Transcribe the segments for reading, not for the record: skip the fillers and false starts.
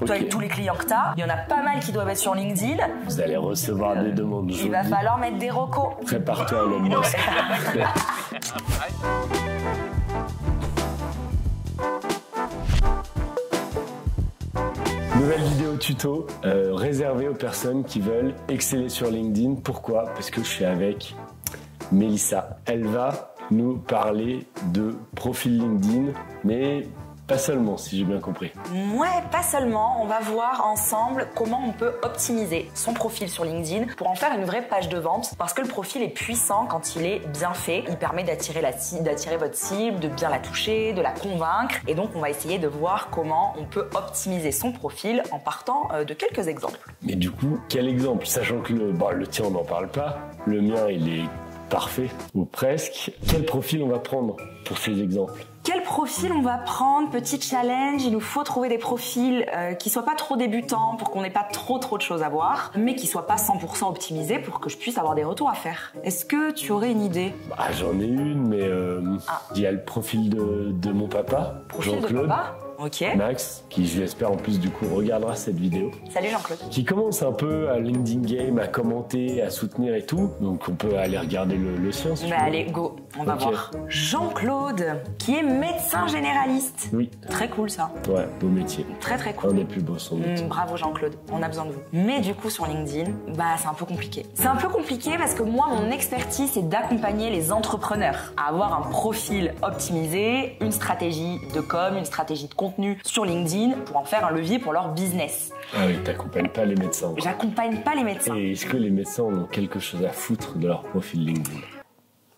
Toi, avec tous les clients que tu as, il y en a pas mal qui doivent être sur LinkedIn. Vous allez recevoir des demandes. Il va falloir mettre des recos. Prépare-toi à Elon Musk. Nouvelle vidéo tuto réservée aux personnes qui veulent exceller sur LinkedIn. Pourquoi? Parce que je suis avec Mélissa. Elle va nous parler de profil LinkedIn, mais pas seulement, si j'ai bien compris. Ouais, pas seulement. On va voir ensemble comment on peut optimiser son profil sur LinkedIn pour en faire une vraie page de vente. Parce que le profil est puissant quand il est bien fait. Il permet d'attirer votre cible, de bien la toucher, de la convaincre. Et donc, on va essayer de voir comment on peut optimiser son profil en partant de quelques exemples. Mais du coup, quel exemple? Sachant que le tien, on n'en parle pas. Le mien, il est parfait, ou presque. Quel profil on va prendre pour ces exemples? Quel profil on va prendre? Petit challenge, il nous faut trouver des profils qui soient pas trop débutants pour qu'on n'ait pas trop de choses à voir, mais qui soient pas 100% optimisés pour que je puisse avoir des retours à faire. Est-ce que tu aurais une idée? J'en ai une, mais il y a le profil de mon papa, Jean-Claude. Ok. Max, qui je l'espère en plus du coup regardera cette vidéo. Salut Jean-Claude. Qui commence un peu à LinkedIn Game, à commenter, à soutenir et tout. Donc on peut aller regarder le sien si tu veux. Allez, go, on va voir. Jean-Claude, qui est médecin généraliste. Oui. Très cool ça. Ouais, beau métier. Très cool. Un des plus beaux sans doute. Bravo Jean-Claude, on a besoin de vous. Mais du coup sur LinkedIn, c'est un peu compliqué. C'est un peu compliqué parce que moi, mon expertise, c'est d'accompagner les entrepreneurs à avoir un profil optimisé, une stratégie de com, une stratégie de contenu sur LinkedIn pour en faire un levier pour leur business. Ah oui, t'accompagnes pas les médecins. J'accompagne pas les médecins. Et est-ce que les médecins ont quelque chose à foutre de leur profil LinkedIn?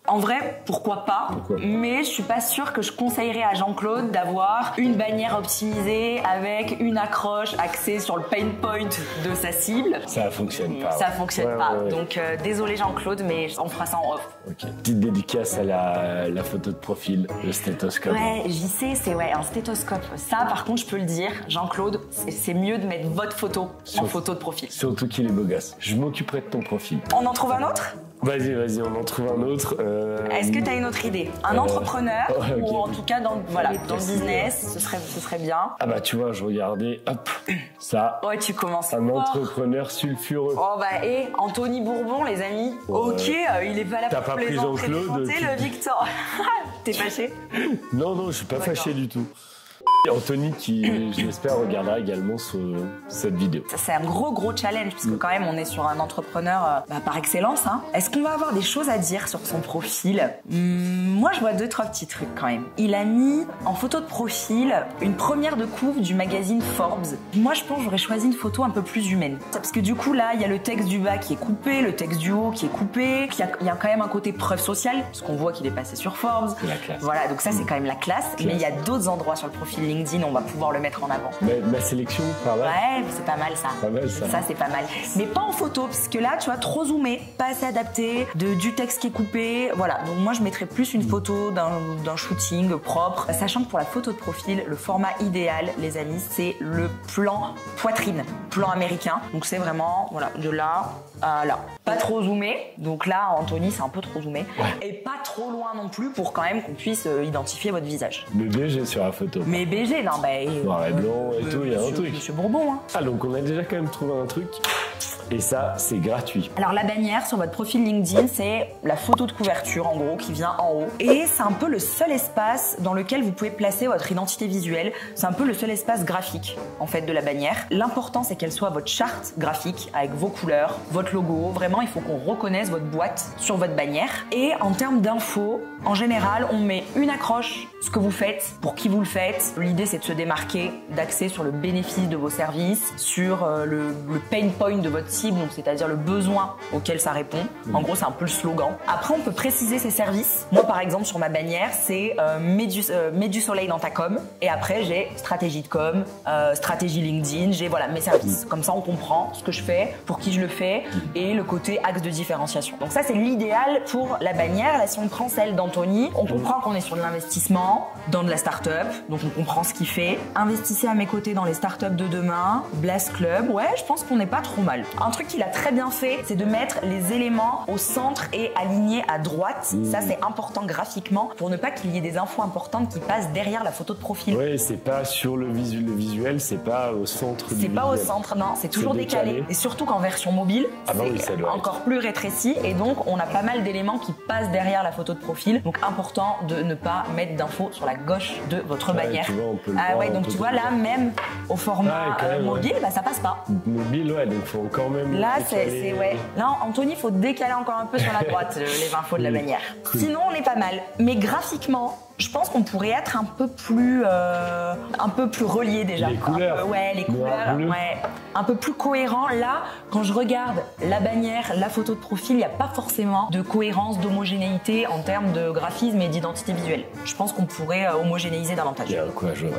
En vrai, pourquoi pas, mais je suis pas sûre que je conseillerais à Jean-Claude d'avoir une bannière optimisée avec une accroche axée sur le pain point de sa cible. Ça fonctionne pas. Ça fonctionne pas. Ouais. Donc désolé Jean-Claude, mais on fera ça en off. Ok. Petite dédicace à la photo de profil, le stéthoscope. Ouais, j'y sais, c'est un stéthoscope. Ça, par contre, je peux le dire, Jean-Claude, c'est mieux de mettre votre photo en photo de profil. Surtout qu'il est beau gosse. Je m'occuperai de ton profil. On en trouve un autre? Vas-y, on en trouve un autre. Est-ce que tu as une autre idée? Un entrepreneur, ou en tout cas dans le business, ce serait bien. Ah bah tu vois, je regardais, hop, ça. Ouais, tu commences. Un entrepreneur sulfureux. Oh et Anthony Bourbon, les amis. Ok, il est pas là pour présenter le Victor. T'es fâché? Non, je suis pas fâché du tout. Anthony qui, je l'espère, regardera également cette vidéo. Ça, c'est un gros challenge puisque quand même on est sur un entrepreneur par excellence. Est-ce qu'on va avoir des choses à dire sur son profil? Moi je vois 2-3 petits trucs quand même. Il a mis en photo de profil une première de couve du magazine Forbes. Moi je pense que j'aurais choisi une photo un peu plus humaine. Parce que du coup là il y a le texte du bas qui est coupé, le texte du haut qui est coupé. Il y a quand même un côté preuve sociale parce qu'on voit qu'il est passé sur Forbes. C'est la classe. Voilà, donc ça c'est quand même la classe. Mais il y a d'autres endroits sur le profil LinkedIn, on va pouvoir le mettre en avant. Ma sélection, pas mal. Ouais, c'est pas mal ça. Pas mal ça. Ça c'est pas mal. Mais pas en photo, parce que là, tu vois, trop zoomé, pas assez adapté, du texte qui est coupé. Voilà, donc moi je mettrais plus une photo d'un shooting propre. Sachant que pour la photo de profil, le format idéal, les amis, c'est le plan poitrine, plan américain. Donc c'est vraiment, voilà, de là à là. Pas trop zoomé, donc là, Anthony, c'est un peu trop zoomé. Ouais. Et pas trop loin non plus pour quand même qu'on puisse identifier votre visage. Mais BG sur la photo. Mais BG, non, noir et blanc et tout, il y a un truc. Monsieur Bourbon, Ah, donc on a déjà quand même trouvé un truc. Et ça, c'est gratuit. Alors la bannière sur votre profil LinkedIn, c'est la photo de couverture en gros qui vient en haut. Et c'est un peu le seul espace dans lequel vous pouvez placer votre identité visuelle. C'est un peu le seul espace graphique en fait de la bannière. L'important c'est qu'elle soit votre charte graphique avec vos couleurs, votre logo. Vraiment, il faut qu'on reconnaisse votre boîte sur votre bannière. Et en termes d'infos, en général, on met une accroche, ce que vous faites, pour qui vous le faites. L'idée c'est de se démarquer, d'axer sur le bénéfice de vos services, sur le pain point de votre cible, donc c'est-à-dire le besoin auquel ça répond. En gros, c'est un peu le slogan. Après, on peut préciser ses services. Moi, par exemple, sur ma bannière, c'est mets du soleil dans ta com. Et après, j'ai stratégie de com, stratégie LinkedIn, j'ai voilà mes services. Comme ça, on comprend ce que je fais, pour qui je le fais, et le côté axe de différenciation. Donc ça, c'est l'idéal pour la bannière. Là, si on prend celle d'Anthony, on comprend qu'on est sur de l'investissement, dans de la start-up. Donc on comprend comprend ce qu'il fait. Investissez à mes côtés dans les startups de demain. Blast Club, ouais, je pense qu'on n'est pas trop mal. Un truc qu'il a très bien fait, c'est de mettre les éléments au centre et alignés à droite. Ça, c'est important graphiquement pour ne pas qu'il y ait des infos importantes qui passent derrière la photo de profil. Oui, c'est pas sur le visuel, c'est pas au centre du visuel. C'est pas au centre, non, c'est toujours décalé. Et surtout qu'en version mobile, c'est encore plus rétréci et donc on a pas mal d'éléments qui passent derrière la photo de profil. Donc important de ne pas mettre d'infos sur la gauche de votre bannière. Tu vois, on peut le voir, donc tu vois là, même au format mobile, bah, ça passe pas. Mobile, ouais, donc faut quand même. Là, Là, Anthony, faut décaler encore un peu sur la droite les infos de la bannière. Sinon, on est pas mal. Mais graphiquement, je pense qu'on pourrait être un peu plus relié déjà. Les couleurs. Les couleurs, un peu plus cohérent. Là, quand je regarde la bannière, la photo de profil, il n'y a pas forcément de cohérence, d'homogénéité en termes de graphisme et d'identité visuelle. Je pense qu'on pourrait homogénéiser davantage. Il y a quoi à jouer,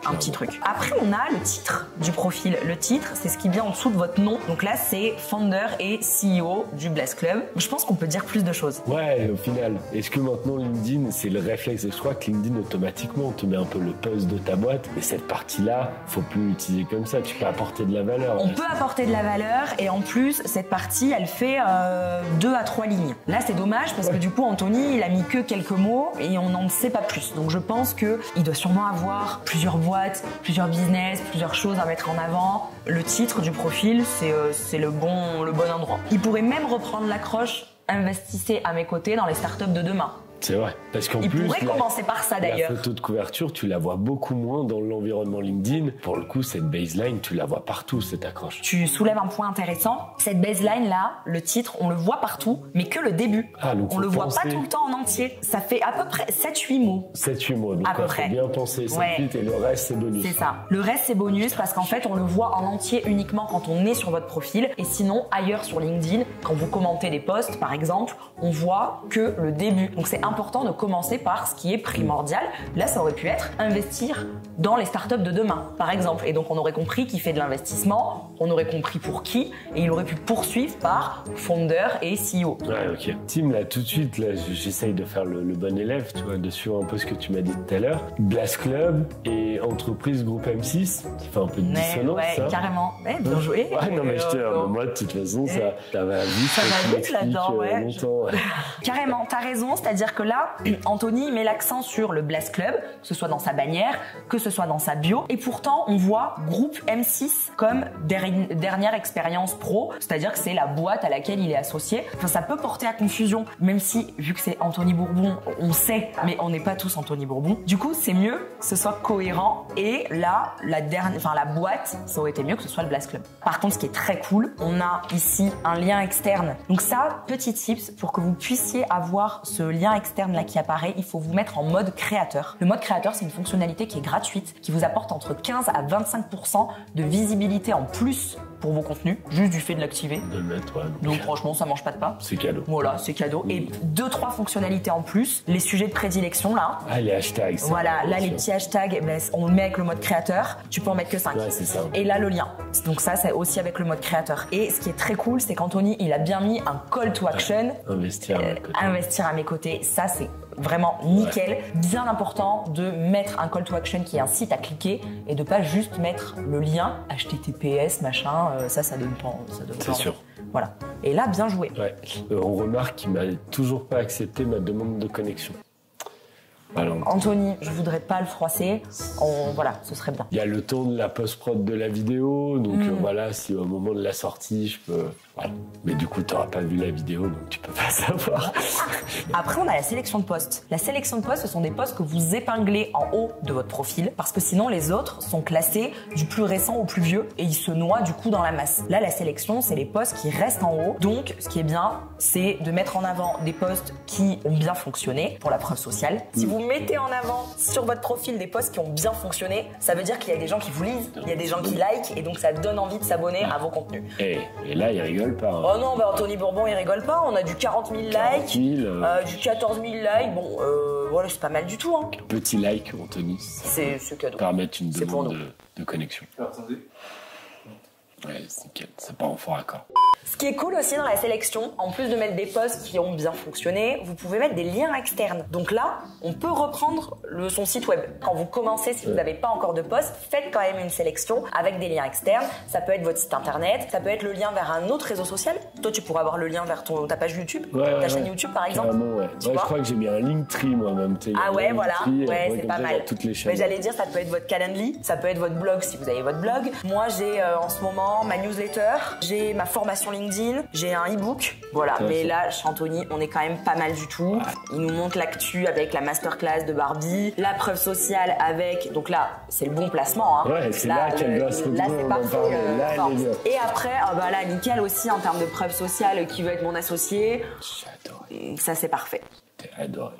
un petit truc. Après, on a le titre du profil. Le titre, c'est ce qui vient en dessous de votre nom. Donc là, c'est founder et CEO du Blast Club. Je pense qu'on peut dire plus de choses. Ouais, au final. Est-ce que maintenant LinkedIn, c'est le réflexe? Je crois que LinkedIn, automatiquement, te met un peu le post de ta boîte. Mais cette partie-là, faut plus l'utiliser comme ça. Tu peux apporter de la valeur. On peut apporter de la valeur et en plus, cette partie, elle fait 2 à 3 lignes. Là, c'est dommage parce que du coup, Anthony, il a mis que quelques mots et on n'en sait pas plus. Donc, je pense qu'il doit sûrement avoir plusieurs boîtes, plusieurs business, plusieurs choses à mettre en avant. Le titre du profil, c'est le bon endroit. Il pourrait même reprendre l'accroche « Investissez à mes côtés dans les startups de demain ». C'est vrai, parce qu'en plus, il pourrait commencer par ça d'ailleurs. La photo de couverture, tu la vois beaucoup moins dans l'environnement LinkedIn. Pour le coup, cette baseline, tu la vois partout, cette accroche. Tu soulèves un point intéressant. Cette baseline là, le titre, on le voit partout, mais que le début. On le voit pas tout le temps en entier. Ça fait à peu près 7-8 mots. 7-8 mots, donc il faut bien penser. Et le reste, c'est bonus. C'est ça. Le reste, c'est bonus parce qu'en fait, on le voit en entier uniquement quand on est sur votre profil. Et sinon, ailleurs sur LinkedIn, quand vous commentez des posts, par exemple, on voit que le début. Donc c'est important de commencer par ce qui est primordial. Là, ça aurait pu être investir dans les startups de demain, par exemple. Et donc, on aurait compris qu'il fait de l'investissement, on aurait compris pour qui, et il aurait pu poursuivre par founder et CEO. Ouais, ok. Tim, là, tout de suite, là, j'essaye de faire le bon élève, tu vois, de suivre un peu ce que tu m'as dit tout à l'heure. Blast Club et entreprise groupe M6, ça fait un peu de dissonance, ça. Carrément. Bien joué. Ouais, non, mais je te moi, de toute façon, ça va vite là-dedans, longtemps. Carrément, t'as raison, c'est-à-dire que là, Anthony met l'accent sur le Blast Club, que ce soit dans sa bannière, que ce soit dans sa bio. Et pourtant, on voit groupe M6 comme dernière expérience pro, c'est-à-dire que c'est la boîte à laquelle il est associé. Enfin, ça peut porter à confusion, même si, vu que c'est Anthony Bourbon, on sait, mais on n'est pas tous Anthony Bourbon. Du coup, c'est mieux que ce soit cohérent. Et là, la boîte, ça aurait été mieux que ce soit le Blast Club. Par contre, ce qui est très cool, on a ici un lien externe. Donc ça, petit tips, pour que vous puissiez avoir ce lien externe là qui apparaît, il faut vous mettre en mode créateur. Le mode créateur, c'est une fonctionnalité qui est gratuite, qui vous apporte entre 15 à 25% de visibilité en plus pour vos contenus, juste du fait de l'activer. De le mettre, ouais. Donc franchement, ça mange pas de pain. C'est cadeau. Voilà, c'est cadeau. Et 2-3 fonctionnalités en plus. Les sujets de prédilection, là. Ah, les hashtags. Voilà, là, les petits hashtags, on le met avec le mode créateur. Tu peux en mettre que 5. Ouais, c'est ça. Et là, le lien. Donc ça, c'est aussi avec le mode créateur. Et ce qui est très cool, c'est qu'Anthony, il a bien mis un call to action. Investir à mes côtés. Ça, c'est vraiment nickel. Ouais. Bien important de mettre un call to action qui est un site à cliquer et de pas juste mettre le lien HTTPS machin. Ça donne pas. C'est sûr. Voilà. Et là, bien joué. Ouais. On remarque qu'il m'a toujours pas accepté ma demande de connexion. Alors, Anthony, je voudrais pas le froisser. Voilà, ce serait bien. Il y a le temps de la post-prod de la vidéo, donc voilà, si au moment de la sortie, je peux... Voilà. Mais du coup, tu n'auras pas vu la vidéo, donc tu peux pas savoir. Après, on a la sélection de posts. La sélection de posts, ce sont des posts que vous épinglez en haut de votre profil, parce que sinon, les autres sont classés du plus récent au plus vieux, et ils se noient du coup dans la masse. Là, la sélection, c'est les posts qui restent en haut. Donc, ce qui est bien, c'est de mettre en avant des posts qui ont bien fonctionné pour la preuve sociale. Si vous mettez en avant sur votre profil des posts qui ont bien fonctionné, ça veut dire qu'il y a des gens qui vous lisent, il y a des gens qui likent, et donc ça donne envie de s'abonner à vos contenus. Et là, il rigole pas. Hein. Oh non, Anthony Bourbon, il rigole pas. On a du 40 000 likes, du 14 000 likes. Bon, voilà, c'est pas mal du tout. Hein. Petit like, Anthony. C'est cadeau. Permettre une demande de connexion. Ouais, c'est nickel. Ça part en fort accord. Ce qui est cool aussi dans la sélection, en plus de mettre des posts qui ont bien fonctionné, vous pouvez mettre des liens externes. Donc là, on peut reprendre son site web. Quand vous commencez, si vous n'avez pas encore de post, faites quand même une sélection avec des liens externes. Ça peut être votre site internet, ça peut être le lien vers un autre réseau social. Toi, tu pourras avoir le lien vers ta page YouTube, ta chaîne YouTube par exemple. Ouais. Je crois que j'ai mis un Linktree moi-même. Ah ouais, voilà, c'est pas mal. Toutes les chaînes. Mais j'allais dire, ça peut être votre Calendly, ça peut être votre blog si vous avez votre blog. Moi, j'ai en ce moment ma newsletter, j'ai ma formation LinkedIn, j'ai un e-book. Voilà, mais là, chez Anthony, on est quand même pas mal du tout. Il nous montre l'actu avec la masterclass de Barbie, la preuve sociale avec... Donc là, c'est le bon placement. Hein. Ouais, c'est là qu'elle doit se retrouver. Là, c'est parfait. Là, et après, là, nickel aussi en termes de preuve sociale, qui veut être mon associé. J'adore. Ça, c'est parfait. T'es adorable.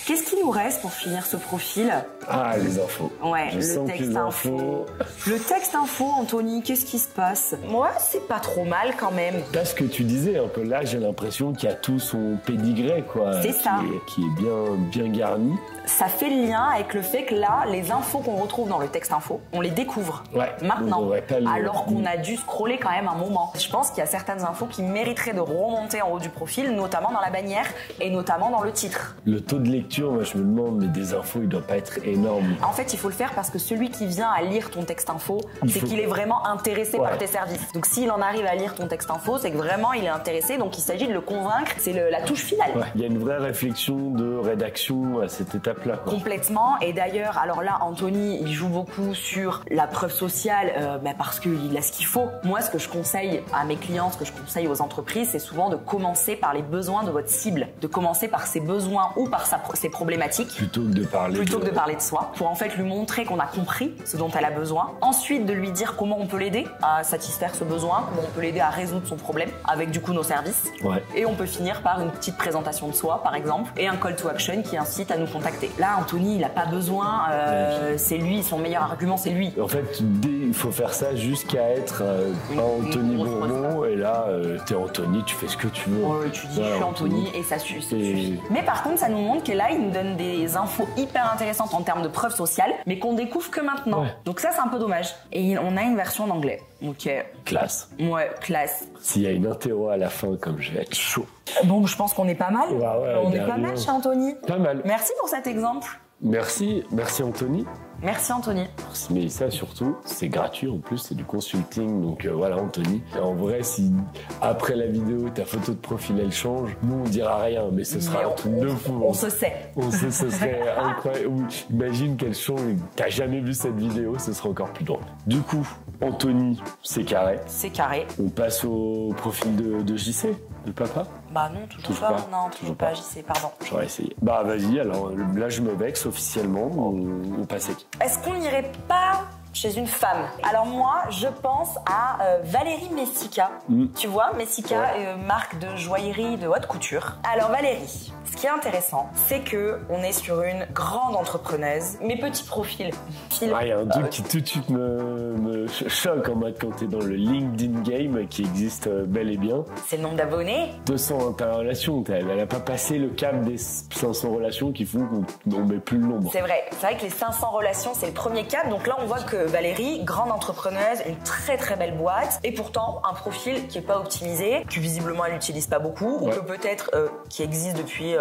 Qu'est-ce qu'il nous reste pour finir ce profil? Ah, les infos. Ouais, le texte info. Le texte info, Anthony, qu'est-ce qui se passe? Moi, c'est pas trop mal quand même. Là, ce que tu disais un peu là, j'ai l'impression qu'il y a tout son pédigré, quoi. C'est ça. Qui est bien garni. Ça fait le lien avec le fait que là, les infos qu'on retrouve dans le texte info, on les découvre maintenant, alors qu'on a dû scroller quand même un moment. Je pense qu'il y a certaines infos qui mériteraient de remonter en haut du profil, notamment dans la bannière et notamment dans le titre. Le taux de lecture, moi je me demande, mais des infos, il doit pas être énorme. En fait, il faut le faire parce que celui qui vient à lire ton texte info, c'est qu'il est vraiment intéressé par tes services. Donc s'il en arrive à lire ton texte info, c'est que vraiment il est intéressé, donc il s'agit de le convaincre, c'est la touche finale. Ouais. Il y a une vraie réflexion de rédaction à cette étape. Complètement. Et d'ailleurs, alors là, Anthony, il joue beaucoup sur la preuve sociale parce qu'il a ce qu'il faut. Moi, ce que je conseille à mes clients, ce que je conseille aux entreprises, c'est souvent de commencer par les besoins de votre cible, de commencer par ses besoins ou par ses problématiques. Plutôt que de parler de soi, pour en fait lui montrer qu'on a compris ce dont elle a besoin. Ensuite, de lui dire comment on peut l'aider à satisfaire ce besoin, comment on peut l'aider à résoudre son problème avec du coup nos services. Ouais. Et on peut finir par une petite présentation de soi, par exemple, et un call to action qui incite à nous contacter. Là, Anthony, il n'a pas besoin, c'est lui, son meilleur argument, c'est lui. En fait, il faut faire ça jusqu'à être Anthony Bourbon, et là, t'es Anthony, tu fais ce que tu veux. Ouais, tu dis, je suis Anthony, et ça suffit. Mais par contre, ça nous montre que là, il nous donne des infos hyper intéressantes en termes de preuves sociales, mais qu'on découvre que maintenant. Ouais. Donc ça, c'est un peu dommage. Et on a une version en anglais. Ok. Classe. Ouais, classe. S'il y a une interro à la fin, comme je vais être chaud. Bon, je pense qu'on est pas mal. On est pas mal chez Anthony. Pas mal. Merci pour cet exemple. Merci Anthony. Merci Anthony. Merci Mélissa surtout. C'est gratuit en plus, c'est du consulting. Donc voilà Anthony. En vrai, si après la vidéo ta photo de profil elle change, nous on dira rien, mais ce sera un truc de fou. On se sait. Ce serait incroyable. Imagine qu'elle change et que t'as jamais vu cette vidéo, ce serait encore plus drôle. Du coup, Anthony, c'est carré. C'est carré. On passe au profil de JC, de papa. Bah non, toujours pas. Non, toujours pas JC, pardon. J'aurais essayé. Bah vas-y, alors là je me vexe officiellement, on passe à qui? Est-ce qu'on n'irait pas chez une femme? Alors moi, je pense à Valérie Messika. Tu vois, Messika, marque de joaillerie de haute couture. Alors Valérie, ce qui est intéressant, c'est que on est sur une grande entrepreneuse. Mes petits profils. Il y a un truc qui tout de suite me choque en mode quand t'es dans le LinkedIn game qui existe bel et bien. C'est le nombre d'abonnés. 200 relations. Elle a pas passé le cap des 500 relations qui font qu'on met plus le nombre. C'est vrai que les 500 relations, c'est le premier cap. Donc là, on voit que Valérie, grande entrepreneuse, une très très belle boîte, et pourtant un profil qui est pas optimisé, que visiblement elle n'utilise pas beaucoup, ou que peut-être qui existe depuis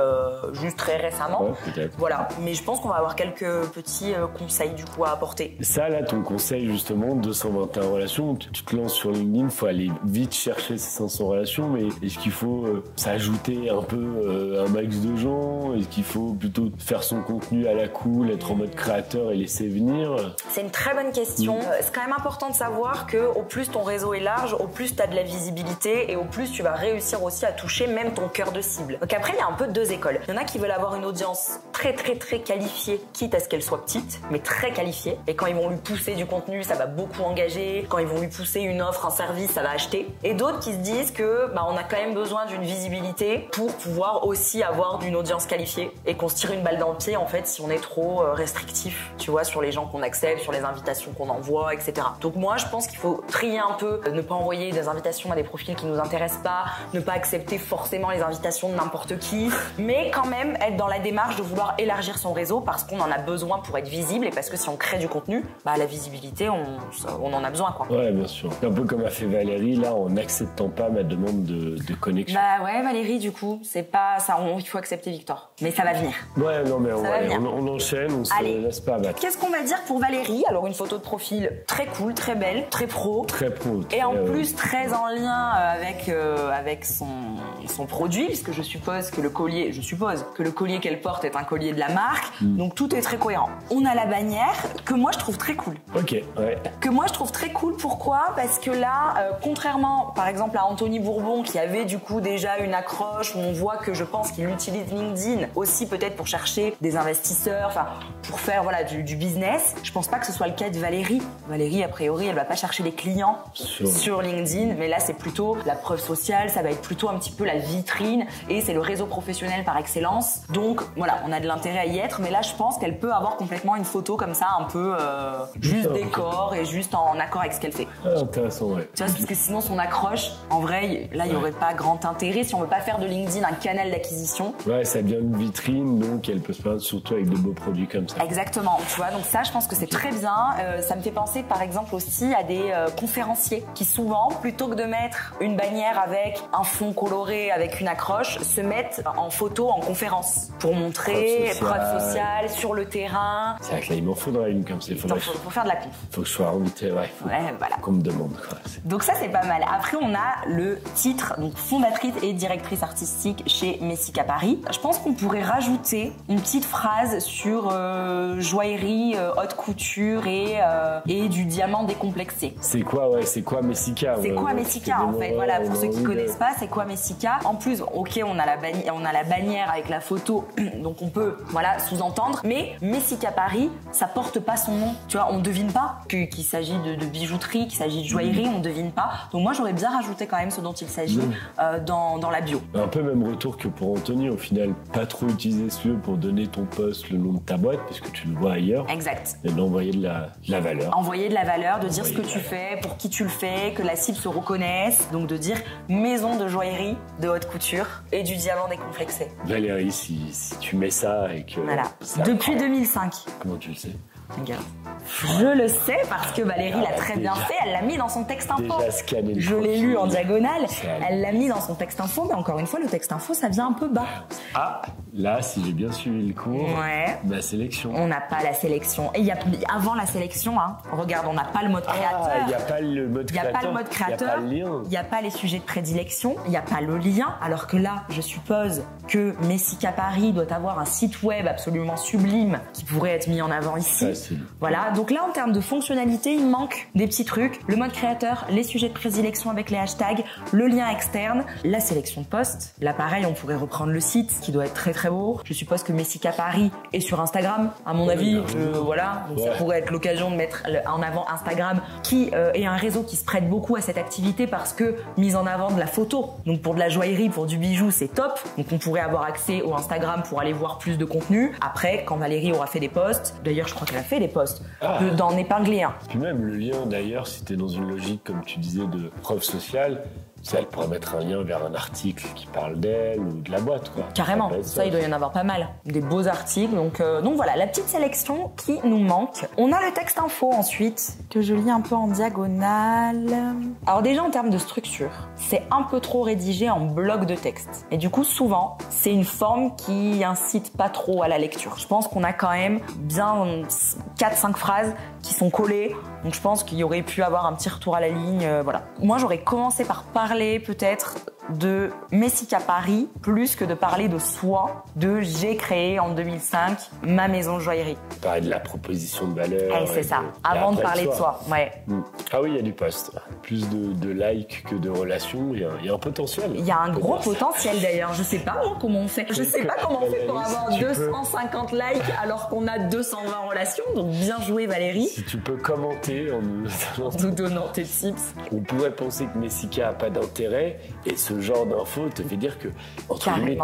juste très récemment. Ouais, peut-être. Voilà. Mais je pense qu'on va avoir quelques petits conseils du coup à apporter. Ça là, ton conseil justement, 221 relations, tu te lances sur LinkedIn, faut aller vite chercher ces 500 relations, mais est-ce qu'il faut s'ajouter un peu un max de gens? Est-ce qu'il faut plutôt faire son contenu à la cool, être en mode créateur et laisser venir? C'est une très bonne question. C'est quand même important de savoir que au plus ton réseau est large, au plus tu as de la visibilité et au plus tu vas réussir aussi à toucher même ton cœur de cible. Donc après, il y a un peu deux écoles. Il y en a qui veulent avoir une audience très très très qualifiée, quitte à ce qu'elle soit petite, mais très qualifiée. Et quand ils vont lui pousser du contenu, ça va beaucoup engager. Quand ils vont lui pousser une offre, un service, ça va acheter. Et d'autres qui se disent que on a quand même besoin d'une visibilité pour pouvoir aussi avoir d'une audience qualifiée et qu'on se tire une balle dans le pied en fait si on est trop restrictif, tu vois, sur les gens qu'on accepte, sur les invitations invitations qu'on envoie, etc. Donc moi, je pense qu'il faut trier un peu, ne pas envoyer des invitations à des profils qui nous intéressent pas, ne pas accepter forcément les invitations de n'importe qui, mais quand même être dans la démarche de vouloir élargir son réseau parce qu'on en a besoin pour être visible et parce que si on crée du contenu, la visibilité, on en a besoin, quoi. Ouais, bien sûr. Un peu comme a fait Valérie, là, en n'acceptant pas ma demande de connexion. Bah ouais, Valérie, du coup, c'est pas ça, il faut accepter Victor. Mais ça va venir. Ouais, non, mais on enchaîne, on se laisse pas abattre. Qu'est-ce qu'on va dire pour Valérie? Alors, une photo de profil très cool, très belle, très pro. Très pro. Et en plus, très en lien avec son produit, puisque je suppose que le collier qu'elle porte est un collier de la marque. Donc, tout est très cohérent. On a la bannière que moi, je trouve très cool. Ok, ouais. Que moi, je trouve très cool. Pourquoi? Parce que là, contrairement, par exemple, à Anthony Bourbon, qui avait du coup déjà une accroche où on voit que je pense qu'il utilise LinkedIn aussi peut-être pour chercher des investisseurs, enfin, pour faire du business. Je pense pas que ce soit le cas de Valérie. Valérie, a priori, elle va pas chercher des clients sur LinkedIn, mais là, c'est plutôt la preuve sociale, ça va être plutôt un petit peu la vitrine et c'est le réseau professionnel par excellence. Donc, voilà, on a de l'intérêt à y être, mais là, je pense qu'elle peut avoir complètement une photo comme ça, un peu juste décor et juste en accord avec ce qu'elle fait. Ah, intéressant, ouais. Tu vois, parce que sinon, son accroche, en vrai, là, il y aurait pas grand intérêt si on veut pas faire de LinkedIn un canal d'acquisition. Ouais, ça devient une vitrine, donc elle peut se faire surtout avec de beaux produits comme ça. Exactement, tu vois, donc ça, je pense que c'est très bien. Ça me fait penser, par exemple, aussi à des conférenciers qui souvent, plutôt que de mettre une bannière avec un fond coloré, avec une accroche, se mettent en photo en conférence pour montrer preuve sociale sur le terrain. C'est vrai que là, il m'en faudra une comme ça. Faut faire de la conf. Faut que je sois invité, ouais. Voilà. Qu'on me demande, quoi. Donc ça, c'est pas mal. Après, on a le titre, donc fondatrice et directrice artistique chez Messika Paris. Je pense qu'on pourrait rajouter une petite phrase sur joaillerie, haute couture et du diamant décomplexé. C'est quoi Messika? C'est quoi Messika en fait? Voilà, pour ceux qui connaissent pas, c'est quoi Messika? En plus, ok, on a la bannière avec la photo, donc on peut, sous-entendre. Mais Messika Paris, ça porte pas son nom. Tu vois, on devine pas qu'il s'agit de bijouterie, qu'il s'agit de joaillerie, on devine pas. Donc moi, j'aurais bien rajouté quand même ce dont il s'agit dans la bio. Un peu même retour que pour Anthony, au final, pas trop utiliser ce lieu pour donner ton post, le nom de ta boîte, parce que tu le vois ailleurs. Exact. Et d'envoyer de la valeur. Envoyer de la valeur, de dire ce que tu fais, pour qui tu le fais, que la cible se reconnaisse. Donc de dire maison de joaillerie de haute couture et du diamant décomplexé. Valérie, si tu mets ça et que... Voilà. Depuis 2005. Comment tu le sais? Regarde. Je le sais parce que Valérie l'a très bien fait, elle l'a mis dans son texte info. Déjà scanné le Je l'ai lu en diagonale, elle. elle l'a mis dans son texte info, mais encore une fois, le texte info, ça vient un peu bas. Ah, là, si j'ai bien suivi le cours, la sélection. On n'a pas la sélection. Et avant la sélection, regarde, on n'a pas le mode créateur. Il n'y a pas le mode créateur. Il n'y a pas le mode créateur. Il n'y a pas le lien. Il n'y a pas les sujets de prédilection. Il n'y a pas le lien. Alors que là, je suppose que Messika Paris doit avoir un site web absolument sublime qui pourrait être mis en avant ici. Voilà. Donc là, en termes de fonctionnalité, il manque des petits trucs. Le mode créateur, les sujets de prédilection avec les hashtags, le lien externe, la sélection de posts. Là, pareil, on pourrait reprendre le site qui doit être très très beau. Je suppose que Messika Paris est sur Instagram, à mon avis. Voilà. Donc ça pourrait être l'occasion de mettre en avant Instagram, qui est un réseau qui se prête beaucoup à cette activité parce que mise en avant de la photo. Donc pour de la joaillerie, pour du bijou, c'est top. Donc on pourrait avoir accès au Instagram pour aller voir plus de contenu. Après, quand Valérie aura fait des posts, d'ailleurs, je crois qu'elle a fait des posts, d'en épingler un. Puis même le lien d'ailleurs, si tu es dans une logique, comme tu disais, de preuve sociale, ça, elle pourrait mettre un lien vers un article qui parle d'elle ou de la boîte, quoi. Carrément, ça il doit y en avoir pas mal. Des beaux articles, donc voilà, la petite sélection qui nous manque. On a le texte info ensuite, que je lis un peu en diagonale. Alors déjà en termes de structure, c'est un peu trop rédigé en bloc de texte. Et du coup, souvent, c'est une forme qui incite pas trop à la lecture. Je pense qu'on a quand même bien 4-5 phrases qui sont collées. Donc je pense qu'il y aurait pu avoir un petit retour à la ligne, voilà. Moi, j'aurais commencé par parler peut-être de Messika Paris plus que de parler de soi, de j'ai créé en 2005 ma maison de joaillerie. Parler de la proposition de valeur. C'est ça, avant de parler de soi. Ouais. Ah oui, il y a du post. Plus de likes que de relations, il y a un potentiel. Il y a un gros potentiel d'ailleurs. Je sais pas moi comment on fait. Je sais pas comment on fait pour avoir 250 likes alors qu'on a 220 relations. Donc bien joué Valérie. Si tu peux commenter en nous donnant tes tips. On pourrait penser que Messika a pas d'intérêt et ce genre d'infos te fait dire que entre guillemets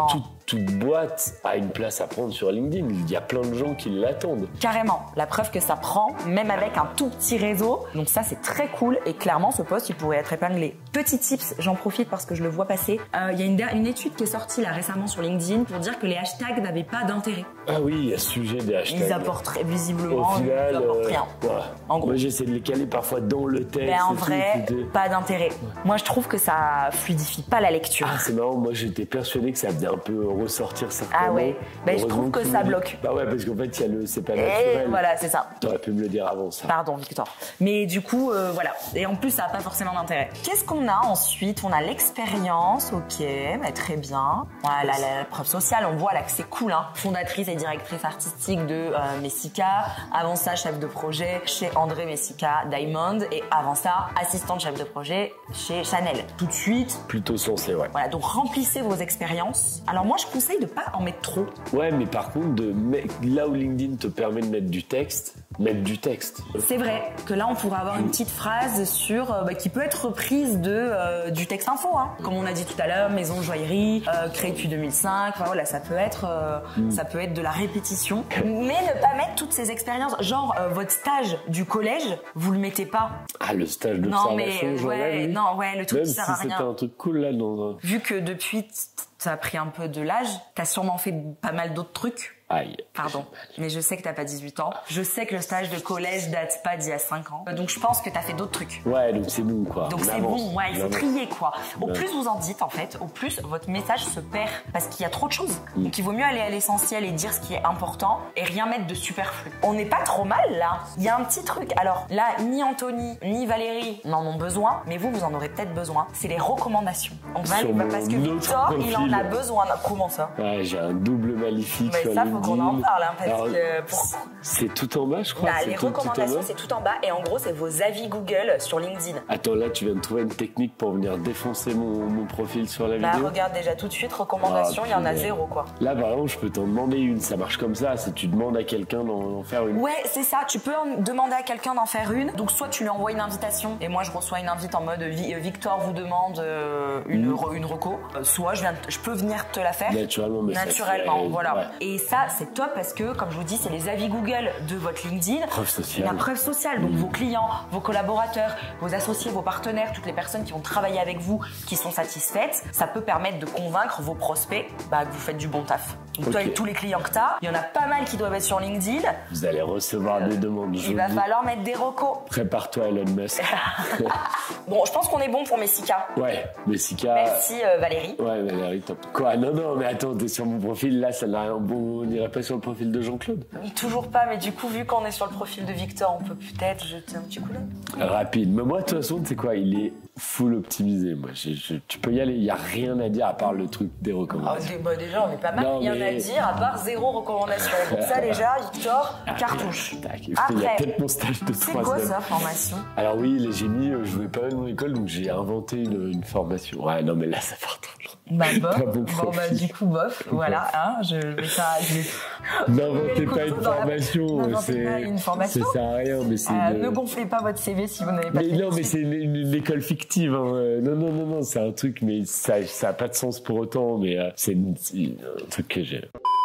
toute boîte a une place à prendre sur LinkedIn. Il y a plein de gens qui l'attendent. Carrément, la preuve que ça prend, même avec un tout petit réseau. Donc ça, c'est très cool et clairement, ce post, il pourrait être épinglé. Petit tips, j'en profite parce que je le vois passer. Il y a une étude qui est sortie là récemment sur LinkedIn pour dire que les hashtags n'avaient pas d'intérêt. Ah oui, il y a ce sujet des hashtags. Ils apportent visiblement, au final, ils apportent rien. Voilà. En gros. Moi, j'essaie de les caler parfois dans le texte. Mais en vrai, pas d'intérêt. Moi, je trouve que ça fluidifie pas la lecture. Ah, c'est marrant, moi j'étais persuadé que ça venait un peu ressortir certains Ah ouais, mots. je trouve que ça bloque. Bah ouais, parce qu'en fait, il y a le c'est pas naturel. Et voilà, c'est ça. T'aurais pu me le dire avant ça. Pardon, Victor. Mais du coup, voilà. Et en plus, ça n'a pas forcément d'intérêt. Qu'est-ce qu'on a ensuite? On a l'expérience, ok, bah, très bien. Voilà, la preuve sociale, on voit là que c'est cool, hein. Fondatrice et directrice artistique de Messika. Avant ça, chef de projet chez André Messika Diamond. Et avant ça, assistante chef de projet chez Chanel. Tout de suite. Plutôt sensé, ouais. Voilà, donc remplissez vos expériences. Alors moi, je conseille de pas en mettre trop. Ouais, mais par contre, là où LinkedIn te permet de mettre du texte. C'est vrai que là, on pourrait avoir une petite phrase sur qui peut être reprise du texte info, hein. Comme on a dit tout à l'heure, maison joaillerie, créée depuis 2005. Enfin voilà, ça peut être de la répétition, mais ne pas mettre toutes ces expériences. Genre votre stage du collège, vous le mettez pas. Ah, le stage de Non mais le truc même qui si sert à rien. c'était un truc cool là dans. Vu que depuis ça a pris un peu de l'âge, t'as sûrement fait pas mal d'autres trucs. Aïe. Pardon, mais je sais que t'as pas 18 ans. Je sais que le stage de collège date pas d'il y a 5 ans. Donc je pense que t'as fait d'autres trucs. Ouais, donc c'est bon quoi. Donc c'est bon, ouais, il faut trier quoi. Au plus vous en dites en fait, au plus votre message se perd parce qu'il y a trop de choses. Donc il vaut mieux aller à l'essentiel et dire ce qui est important et rien mettre de superflu. On n'est pas trop mal là. Il y a un petit truc. Alors là, ni Anthony ni Valérie n'en ont besoin, mais vous en aurez peut-être besoin. C'est les recommandations. Parce que Victor, il en a besoin. Comment ça? Ouais, j'ai un double maléfique. Mais ça, faut qu'on en parle, hein, parce que c'est tout en bas, je crois. Les recommandations, c'est tout en bas, et en gros, c'est vos avis Google sur LinkedIn. Attends, là, tu viens de trouver une technique pour venir défoncer mon profil sur la vidéo. Regarde déjà tout de suite, recommandations, il y en a 0 quoi. Là, par exemple, je peux t'en demander une. Ça marche comme ça. Si tu demandes à quelqu'un d'en faire une. Ouais, c'est ça. Tu peux demander à quelqu'un d'en faire une. Donc soit tu lui envoies une invitation, et moi je reçois une invite en mode Victor vous demande une reco. Soit je peux venir te la faire. Naturellement, voilà. Ouais. Et ça, c'est top parce que, comme je vous dis, c'est les avis Google de votre LinkedIn. Preuve sociale. La preuve sociale. Donc vos clients, vos collaborateurs, vos associés, vos partenaires, toutes les personnes qui vont travailler avec vous, qui sont satisfaites, ça peut permettre de convaincre vos prospects que vous faites du bon taf. Donc toi, avec tous les clients que tu as, il y en a pas mal qui doivent être sur LinkedIn. Vous allez recevoir des demandes. Il va falloir mettre des recos. Prépare-toi, Elon Musk. Bon, je pense qu'on est bon pour Messika. Ouais, Messika. Merci Valérie. Ouais, Valérie, top. Quoi? Non, mais attends, t'es sur mon profil, là, ça n'a rien bon. On n'irait pas sur le profil de Jean-Claude? Toujours pas, mais du coup, vu qu'on est sur le profil de Victor, on peut peut-être jeter un petit coup d'œil. Rapide. Mais moi, de toute façon, tu sais quoi, il est full optimisé. Moi, tu peux y aller, il n'y a rien à dire à part le truc des recommandations. Déjà, on est pas mal. Rien à dire à part 0 recommandation. Donc ça, déjà, Victor, cartouche. Il y a peut-être mon stage de 3 C'est quoi ça, formation? Alors oui, les génies, je voulais pas aller dans l'école, donc j'ai inventé une formation. Ouais, non, mais là, ça part trop loin. Du coup, bof, voilà, hein, je vais pas... N'inventez pas une formation. N'inventez pas une formation. Ça sert à rien, mais c'est... Ne gonflez pas votre CV si vous n'avez pas... Mais c'est une école fictive. Hein. Non, c'est un truc, mais ça a pas de sens pour autant, mais c'est un truc que j'ai...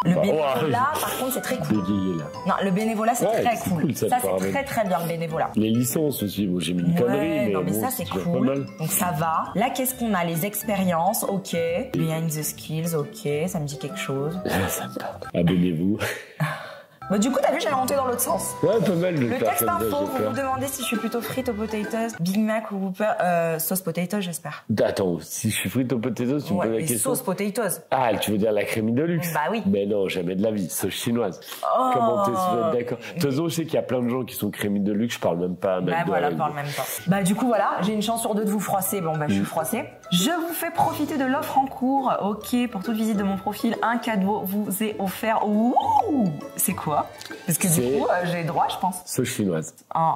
Le bénévolat, par contre, c'est très cool. Non, le bénévolat, c'est très cool. Ça, c'est très bien, le bénévolat. Les licences aussi, bon, j'ai mis une connerie, mais ça, c'est cool. Donc, ça va. Là, qu'est-ce qu'on a? Les expériences, ok. Behind the skills, ok. Ça me dit quelque chose. Ça me parle. Abonnez-vous. Du coup, t'as vu, j'allais monter dans l'autre sens. Ouais, pas mal. Le texte info, vous vous demandez si je suis plutôt frites aux potatoes, Big Mac ou Whopper, sauce potatoes, j'espère. Attends, si je suis frites aux potatoes, tu me poses la question. Sauce potatoes. Ah, tu veux dire la crème de luxe? Bah oui. Mais non, jamais de la vie. Sauce chinoise. Oh. Comment t'es d'accord? De toute façon, je sais qu'il y a plein de gens qui sont crémis de luxe, je parle même pas à je parle même pas. Du coup, voilà, j'ai une chance sur 2 de vous froisser. Je suis froissée. Je vous fais profiter de l'offre en cours. Ok, pour toute visite de mon profil, un cadeau vous est offert. Ouh, c'est quoi? Parce que du coup, j'ai droit, je pense. Sauce chinoise. Oh,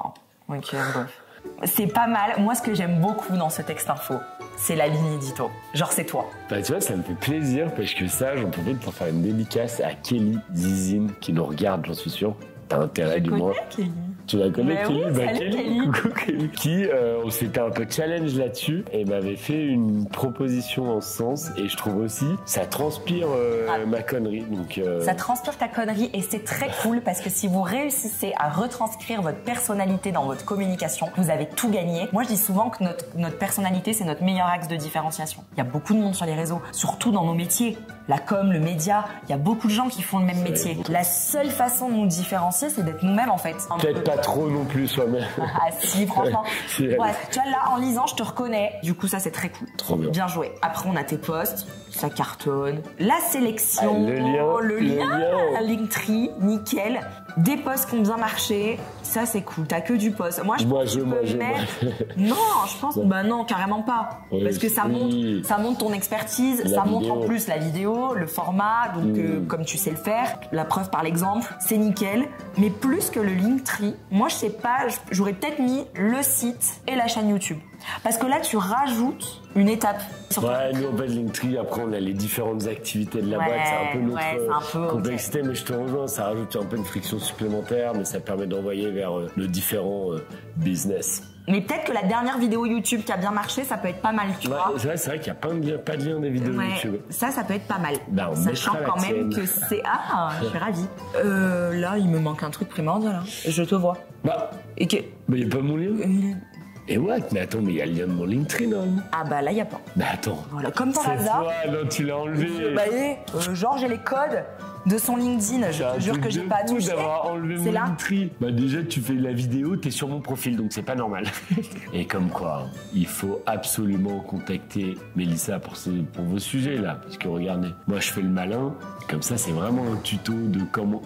ok, bref. C'est pas mal. Moi, ce que j'aime beaucoup dans ce texte info, c'est la ligne édito. Genre, c'est toi. Tu vois, ça me fait plaisir parce que ça, j'en profite pour faire une dédicace à Kelly Zizine qui nous regarde, j'en suis sûr. T'as intérêt du moins. Kelly. Tu la connais, Mais Kelly? oui, salut, Kelly. Coucou Kelly. Qui, on s'était un peu challenge là-dessus et m'avait fait une proposition en ce sens. Et je trouve aussi, ça transpire ma connerie. Donc, Ça transpire ta connerie et c'est très cool parce que si vous réussissez à retranscrire votre personnalité dans votre communication, vous avez tout gagné. Moi, je dis souvent que notre personnalité, c'est notre meilleur axe de différenciation. Il y a beaucoup de monde sur les réseaux, surtout dans nos métiers. La com, le média, il y a beaucoup de gens qui font le même métier. La seule façon de nous différencier, c'est d'être nous-mêmes en fait. Peut-être pas trop non plus soi-même. Ah si, franchement. Si, Ouais, tu vois, là, en lisant, je te reconnais. Du coup, ça, c'est très cool. Trop bien. Bien joué. Après, on a tes posts, ça cartonne. La sélection, Ah, le lien. la Linktree, nickel. Des posts qui ont bien marché, ça, c'est cool. T'as que du post. Moi, je pense que tu peux mettre... Non, je pense... Bah non, carrément pas. Oui, Parce que ça montre ton expertise, La ça montre vidéo. en plus la vidéo, le format, donc comme tu sais le faire. La preuve par l'exemple, c'est nickel. Mais plus que le Linktree, moi, je sais pas, j'aurais peut-être mis le site et la chaîne YouTube. Parce que là, tu rajoutes une étape. Ouais, nous, en fait, Linktree, après, on a les différentes activités de la Ouais, boîte. C'est un peu notre ouais, c'est un peu, complexité, mais je te rejoins. Ça rajoute un peu une friction supplémentaire, mais ça permet d'envoyer vers le différent business. Mais peut-être que la dernière vidéo YouTube qui a bien marché, ça peut être pas mal, tu Ouais, vois. c'est vrai qu'il n'y a pas de lien des vidéos Ouais, YouTube. ça peut être pas mal. Bah, on Sachant mettra la quand même tienne. que c'est... Ah, je suis ravie. Là, il me manque un truc primordial. Hein. Je te vois. Bah, Et que... il n'y a pas mon lien. Et what? Mais attends, mais il y a le lien de mon Linktree, non? Ah bah là, il y a pas. Bah attends. Voilà, comme par C'est hasard. toi, non, tu l'as enlevé. Bah, genre, j'ai les codes de son LinkedIn. Je te jure que j'ai pas touché. d'avoir enlevé C'est mon là. Linktree. Bah déjà, tu fais la vidéo, t'es sur mon profil, donc c'est pas normal. Et comme quoi, il faut absolument contacter Mélissa pour vos sujets là. Parce que regardez, moi je fais le malin, comme ça c'est vraiment un tuto de comment...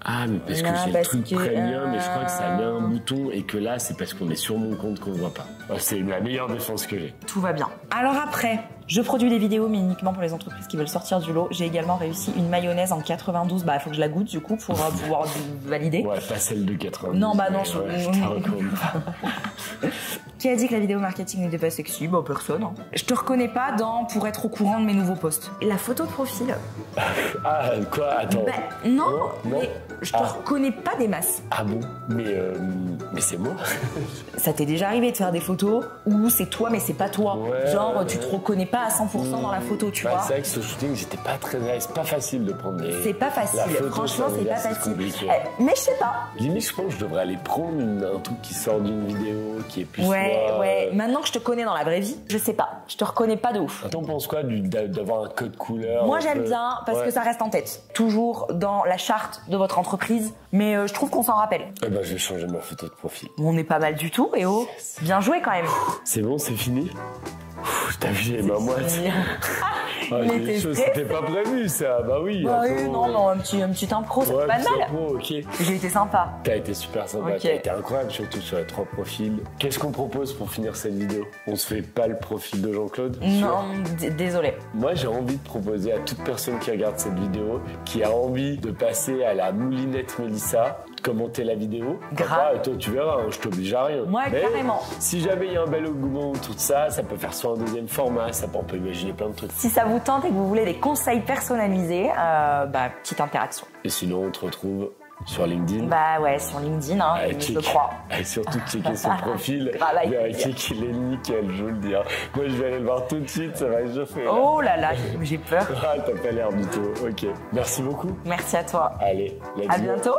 Ah, mais parce que Non, j'ai le parce truc que, premium, mais je crois que ça met un bouton et que là, c'est parce qu'on est sur mon compte qu'on voit pas. Ah, c'est la meilleure défense que j'ai. Tout va bien. Alors après, je produis des vidéos, mais uniquement pour les entreprises qui veulent sortir du lot. J'ai également réussi une mayonnaise en 92. Bah, il faut que je la goûte, du coup, pour pouvoir valider. Ouais, pas celle de 80. Non, bah non, ouais, je te recommande pas. Qui a dit que la vidéo marketing n'était pas sexy? Bah, personne. Hein. Je te reconnais pas pour être au courant de mes nouveaux posts. Et la photo de profil? Ah, quoi? Attends. Bah, non, non. mais je te reconnais pas des masses. Ah bon? Mais c'est moi. Ça t'est déjà arrivé de faire des photos où c'est toi, mais c'est pas toi. Ouais, Genre, tu te reconnais pas à 100% dans la photo, tu vois. C'est vrai que ce shooting, j'étais pas très à l'aise. C'est pas facile de prendre les. C'est pas facile. la photo, Franchement, ça c'est veut pas dire, facile. compliqué. Mais je sais pas. Limite, je pense que je devrais aller prendre un truc qui sort d'une vidéo, qui est plus. Ouais. Maintenant que je te connais dans la vraie vie, je sais pas. Je te reconnais pas de ouf. T'en penses quoi d'avoir un code couleur? Moi, un j'aime peu bien parce Ouais. que ça reste en tête. Toujours dans la charte de votre entreprise. Mais je trouve qu'on s'en rappelle. Eh ben, je vais changer ma photo de profil. On est pas mal du tout, et oh, bien joué quand même. C'est bon, c'est fini? T'as vu, j'ai ma moite. Ah, Il j'ai était des choses, stressé. c'était pas prévu ça. Bah oui. Bah oui, attends. non, un petit impro, ça Ouais, fait pas de petit mal. impro, ok. J'ai été sympa. T'as été super sympa, Ok. t'as été incroyable, surtout sur les 3 profils. Qu'est-ce qu'on propose pour finir cette vidéo? On se fait pas le profil de Jean-Claude? Non, désolé. Moi, j'ai envie de proposer à toute personne qui regarde cette vidéo, qui a envie de passer à la moulinette Mélissa, de commenter la vidéo. Grave. Papa, toi, tu verras, hein, je t'oblige à rien. Ouais, Mais carrément. Si jamais il y a un bel engouement autour de ça, ça peut faire soit un deuxième format, on peut imaginer plein de trucs. Si ça vous tente et que vous voulez des conseils personnalisés, petite interaction. Et sinon, on te retrouve sur LinkedIn. Bah ouais, sur LinkedIn, hein, je le crois. Et surtout checker son profil, Travail. vérifier qu'il est nickel, je vous le dis. Hein. Moi, je vais aller le voir tout de suite, ça va être chauffé. Oh là là, j'ai peur. Ah, t'as pas l'air du tout. Ok. Merci beaucoup. Merci à toi. Allez, let's À go. bientôt.